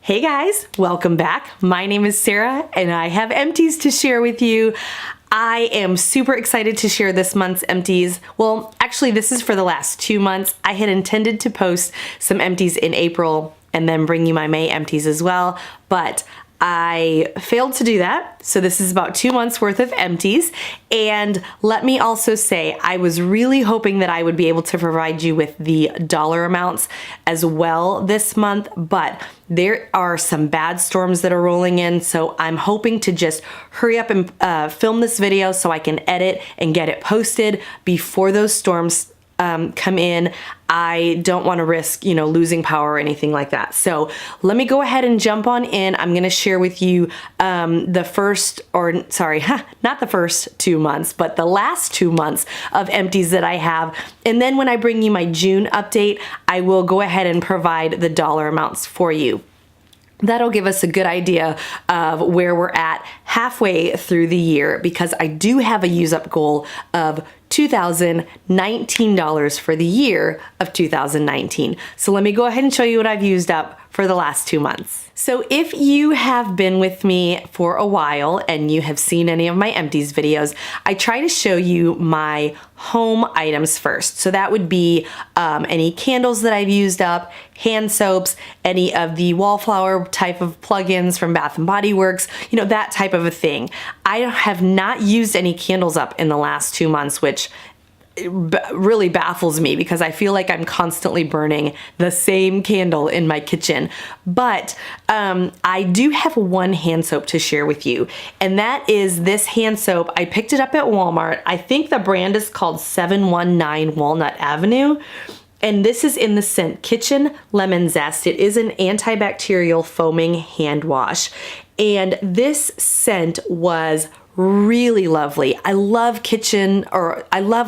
Hey guys, welcome back. My name is Sarah and I have empties to share with you. I am super excited to share this month's empties. Well, actually this is for the last 2 months. I had intended to post some empties in April and then bring you my May empties as well, but I failed to do that. So this is about 2 months worth of empties. And let me also say, I was really hoping that I would be able to provide you with the dollar amounts as well this month, but there are some bad storms that are rolling in. So I'm hoping to just hurry up and film this video so I can edit and get it posted before those storms come in. I don't want to risk, losing power or anything like that. So let me go ahead and jump on in. I'm going to share with you not the first 2 months, but the last 2 months of empties that I have. And then when I bring you my June update, I will go ahead and provide the dollar amounts for you. That'll give us a good idea of where we're at halfway through the year, because I do have a use up goal of $2,019 for the year of 2019. So let me go ahead and show you what I've used up for the last 2 months. So if you have been with me for a while and you have seen any of my empties videos, I try to show you my home items first. So that would be any candles that I've used up, hand soaps, any of the wallflower type of plugins from Bath & Body Works, that type of a thing. I have not used any candles up in the last 2 months, which really baffles me because I feel like I'm constantly burning the same candle in my kitchen. But I do have one hand soap to share with you, and that is this hand soap. I picked it up at Walmart. I think the brand is called 719 Walnut Avenue. And this is in the scent Kitchen Lemon Zest. It is an antibacterial foaming hand wash. And this scent was really lovely. I love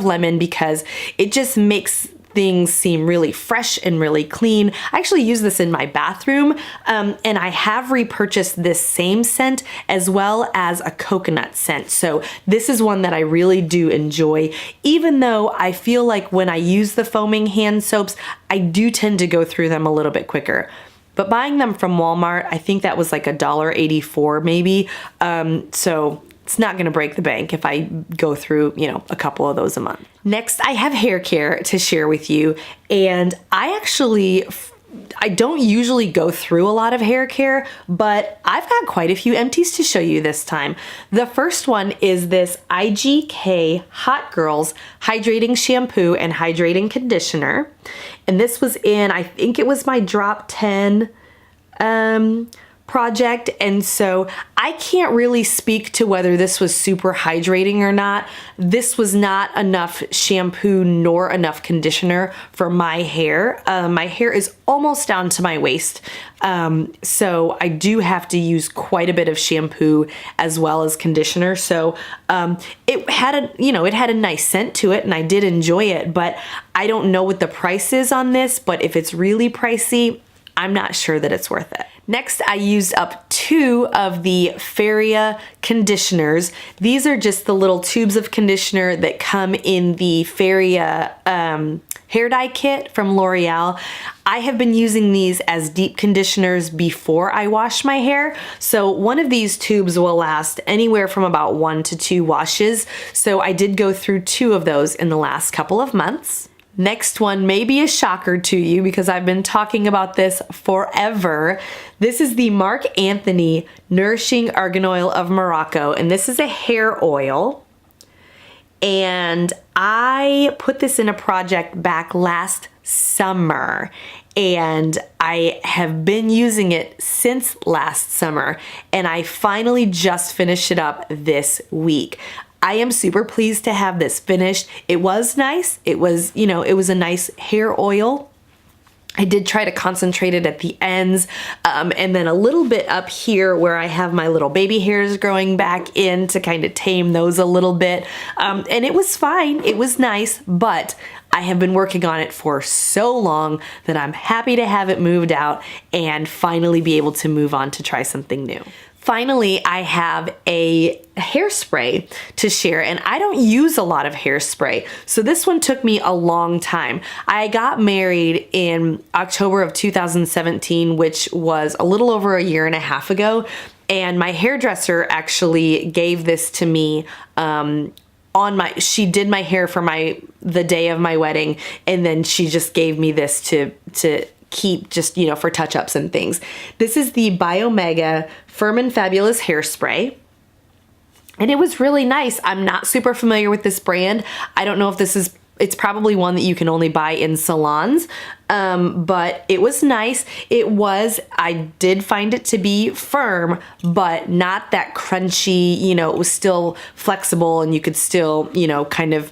lemon because it just makes things seem really fresh and really clean. I actually use this in my bathroom, and I have repurchased this same scent as well as a coconut scent. So this is one that I really do enjoy, even though I feel like when I use the foaming hand soaps, I do tend to go through them a little bit quicker. But buying them from Walmart, I think that was like $1.84 maybe. So it's not gonna break the bank if I go through, a couple of those a month. Next, I have hair care to share with you. And I don't usually go through a lot of hair care, but I've got quite a few empties to show you this time. The first one is this IGK Hot Girls Hydrating Shampoo and Hydrating Conditioner. And this was I think it was my Drop 10 project, and so I can't really speak to whether this was super hydrating or not. This was not enough shampoo nor enough conditioner for my hair. My hair is almost down to my waist, so I do have to use quite a bit of shampoo as well as conditioner. So it had a nice scent to it, and I did enjoy it, but I don't know what the price is on this, but if it's really pricey, I'm not sure that it's worth it. Next, I used up 2 of the Feria conditioners. These are just the little tubes of conditioner that come in the Feria hair dye kit from L'Oreal. I have been using these as deep conditioners before I wash my hair. So one of these tubes will last anywhere from about 1 to 2 washes. So I did go through 2 of those in the last couple of months. Next one may be a shocker to you because I've been talking about this forever. This is the Marc Anthony Nourishing Argan Oil of Morocco, and this is a hair oil. And I put this in a project back last summer, and I have been using it since last summer, and I finally just finished it up this week. I am super pleased to have this finished. It was nice. It was a nice hair oil. I did try to concentrate it at the ends, and then a little bit up here where I have my little baby hairs growing back in to kind of tame those a little bit. And it was fine. It was nice, but I have been working on it for so long that I'm happy to have it moved out and finally be able to move on to try something new. Finally, I have a hairspray to share, and I don't use a lot of hairspray, so this one took me a long time. I got married in October of 2017, which was a little over a year and a half ago, and my hairdresser actually gave this to me she did my hair for the day of my wedding, and then she just gave me this to keep just, for touch-ups and things. This is the Biomega Firm and Fabulous Hairspray. And it was really nice. I'm not super familiar with this brand. I don't know if it's probably one that you can only buy in salons, but it was nice. I did find it to be firm, but not that crunchy, it was still flexible and you could still, kind of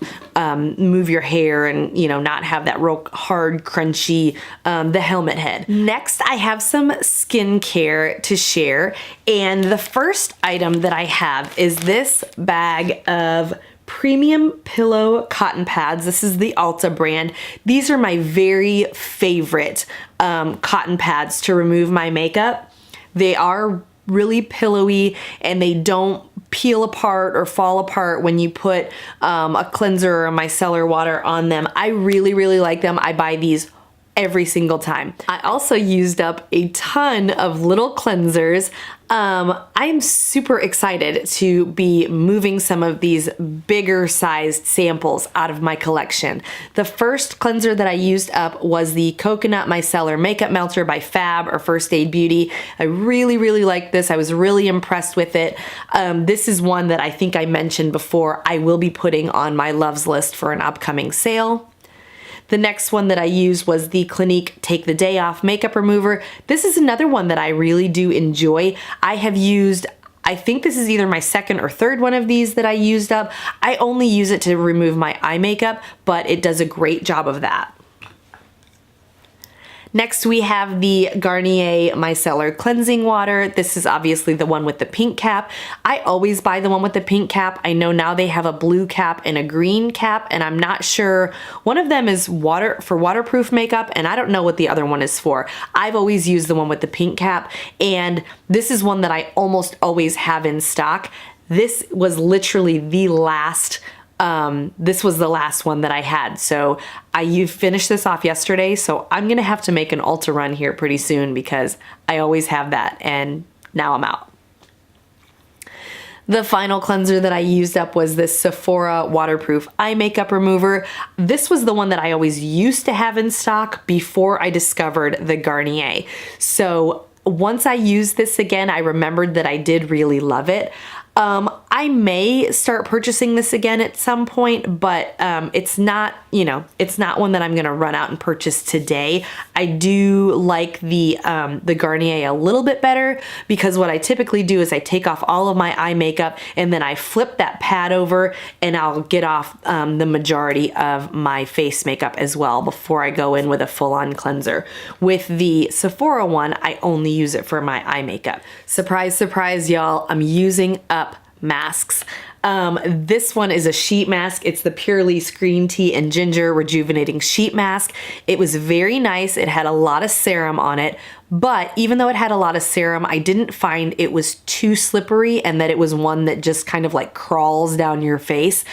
move your hair and, not have that real hard, crunchy, the helmet head. Next, I have some skincare to share. And the first item that I have is this bag of premium pillow cotton pads. This is the Ulta brand. These are my very favorite cotton pads to remove my makeup. They are really pillowy and they don't peel apart or fall apart when you put a cleanser or micellar water on them. I really, really like them. I buy these every single time. I also used up a ton of little cleansers. I'm super excited to be moving some of these bigger sized samples out of my collection. The first cleanser that I used up was the Coconut Micellar Makeup Melter by Fab or First Aid Beauty. I really, really liked this. I was really impressed with it. This is one that I think I mentioned before I will be putting on my loves list for an upcoming sale. The next one that I used was the Clinique Take the Day Off Makeup Remover. This is another one that I really do enjoy. I think this is either my second or third one of these that I used up. I only use it to remove my eye makeup, but it does a great job of that. Next, we have the Garnier Micellar Cleansing Water. This is obviously the one with the pink cap. I always buy the one with the pink cap. I know now they have a blue cap and a green cap, and I'm not sure. One of them is for waterproof makeup, and I don't know what the other one is for. I've always used the one with the pink cap, and this is one that I almost always have in stock. This was literally the last this was the last one that I had. So you finished this off yesterday, so I'm gonna have to make an Ulta run here pretty soon because I always have that and now I'm out. The final cleanser that I used up was this Sephora Waterproof Eye Makeup Remover. This was the one that I always used to have in stock before I discovered the Garnier. So once I used this again, I remembered that I did really love it. I may start purchasing this again at some point, but it's not one that I'm gonna run out and purchase today. I do like the Garnier a little bit better because what I typically do is I take off all of my eye makeup and then I flip that pad over and I'll get off the majority of my face makeup as well before I go in with a full-on cleanser. With the Sephora one, I only use it for my eye makeup. Surprise, surprise, y'all, I'm using up masks. This one is a sheet mask. It's the Purely's Green Tea and Ginger Rejuvenating Sheet Mask. It was very nice. It had a lot of serum on it, but even though it had a lot of serum, I didn't find it was too slippery and that it was one that just kind of like crawls down your face.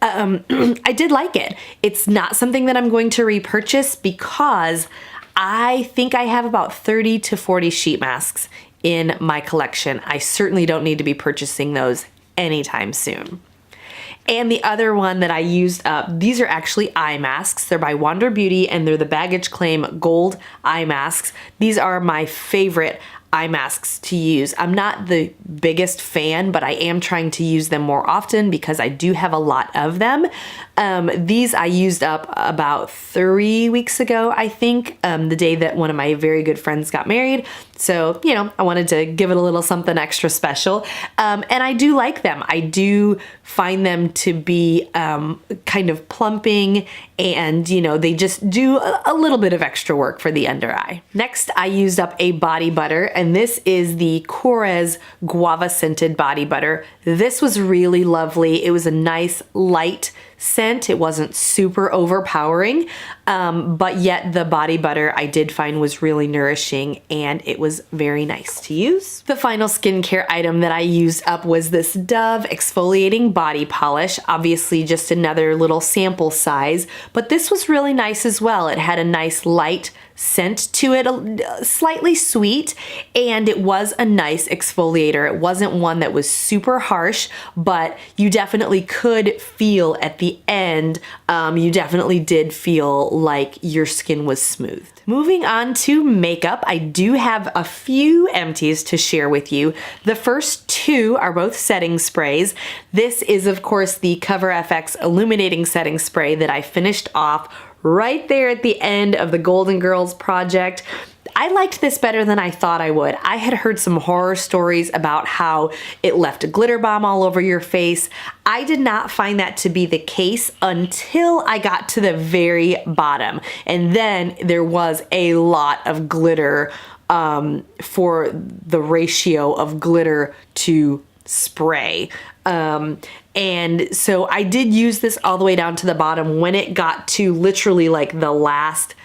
I did like it. It's not something that I'm going to repurchase because I think I have about 30 to 40 sheet masks in my collection. I certainly don't need to be purchasing those anytime soon. And the other one that I used up, these are actually eye masks. They're by Wander Beauty and they're the Baggage Claim Gold eye masks. These are my favorite eye masks to use. I'm not the biggest fan, but I am trying to use them more often because I do have a lot of them. These I used up about 3 weeks ago, I think, the day that one of my very good friends got married. So, I wanted to give it a little something extra special. And I do like them. I do find them to be kind of plumping and, they just do a little bit of extra work for the under eye. Next, I used up a body butter, and this is the Corez Guava Scented Body Butter. This was really lovely. It was a nice, light scent. It wasn't super overpowering, but yet the body butter I did find was really nourishing and it was very nice to use. The final skincare item that I used up was this Dove exfoliating body polish. Obviously just another little sample size, but this was really nice as well. It had a nice light scent to it, slightly sweet, and it was a nice exfoliator. It wasn't one that was super harsh, but you definitely could feel at the end, you definitely did feel like your skin was smooth. Moving on to makeup, I do have a few empties to share with you. The first two are both setting sprays. This is of course the Cover FX Illuminating Setting Spray that I finished off right there at the end of the Golden Girls project. I liked this better than I thought I would. I had heard some horror stories about how it left a glitter bomb all over your face. I did not find that to be the case until I got to the very bottom. And then there was a lot of glitter for the ratio of glitter to spray. And so I did use this all the way down to the bottom. When it got to literally like the last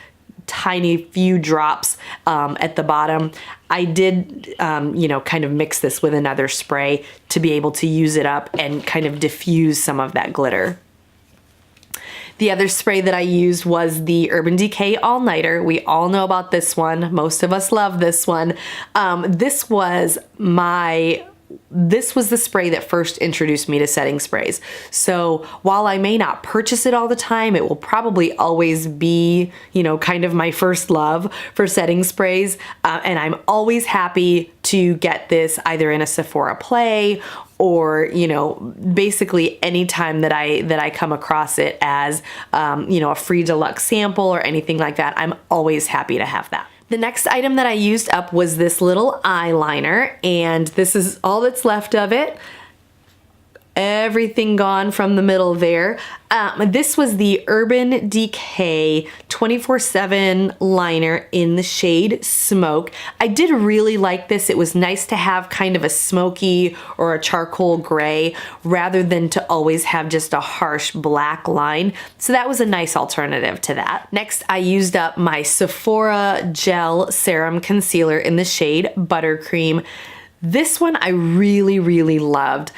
tiny few drops at the bottom, I did, kind of mix this with another spray to be able to use it up and kind of diffuse some of that glitter. The other spray that I used was the Urban Decay All Nighter. We all know about this one. Most of us love this one. This was the spray that first introduced me to setting sprays. So while I may not purchase it all the time, it will probably always be, kind of my first love for setting sprays. And I'm always happy to get this either in a Sephora Play or, basically anytime that I come across it as, a free deluxe sample or anything like that, I'm always happy to have that. The next item that I used up was this little eyeliner, and this is all that's left of it. Everything gone from the middle there. This was the Urban Decay 24/7 liner in the shade Smoke. I did really like this. It was nice to have kind of a smoky or a charcoal gray rather than to always have just a harsh black line. So that was a nice alternative to that. Next, I used up my Sephora Gel Serum Concealer in the shade Buttercream. This one I really, really loved.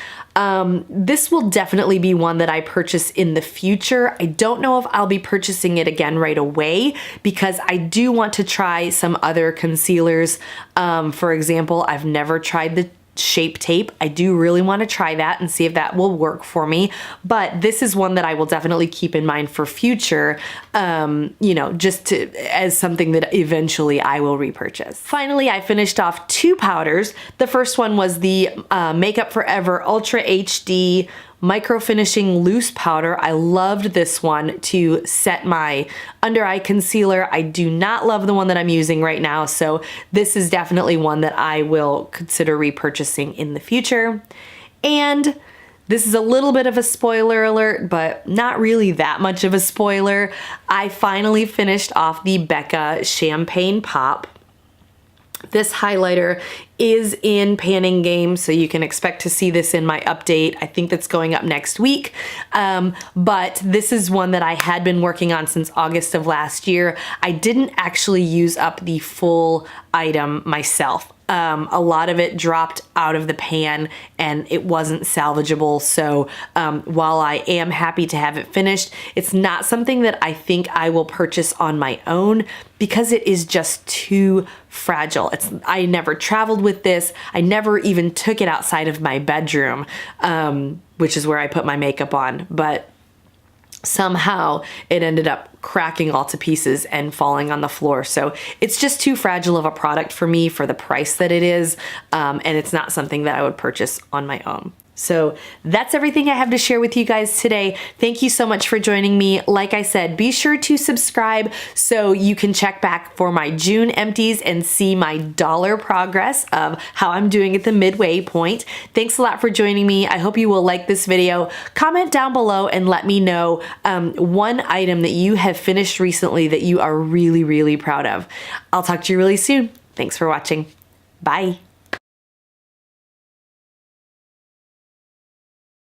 This will definitely be one that I purchase in the future. I don't know if I'll be purchasing it again right away because I do want to try some other concealers. For example, I've never tried the Shape Tape. I do really want to try that and see if that will work for me. But this is one that I will definitely keep in mind for future, as something that eventually I will repurchase. Finally, I finished off two powders. The first one was the Makeup Forever Ultra HD Micro Finishing Loose Powder. I loved this one to set my under eye concealer. I do not love the one that I'm using right now, so this is definitely one that I will consider repurchasing in the future. And this is a little bit of a spoiler alert, but not really that much of a spoiler. I finally finished off the Becca Champagne Pop. This highlighter is in Panning Game, so you can expect to see this in my update. I think that's going up next week. But this is one that I had been working on since August of last year. I didn't actually use up the full item myself. A lot of it dropped out of the pan and it wasn't salvageable. So while I am happy to have it finished, it's not something that I think I will purchase on my own because it is just too fragile. I never traveled with this. I never even took it outside of my bedroom, which is where I put my makeup on. But somehow it ended up cracking all to pieces and falling on the floor. So it's just too fragile of a product for me for the price that it is. And it's not something that I would purchase on my own. So that's everything I have to share with you guys today. Thank you so much for joining me. Like I said, be sure to subscribe so you can check back for my June empties and see my dollar progress of how I'm doing at the midway point. Thanks a lot for joining me. I hope you will like this video. Comment down below and let me know one item that you have finished recently that you are really, really proud of. I'll talk to you really soon. Thanks for watching. Bye.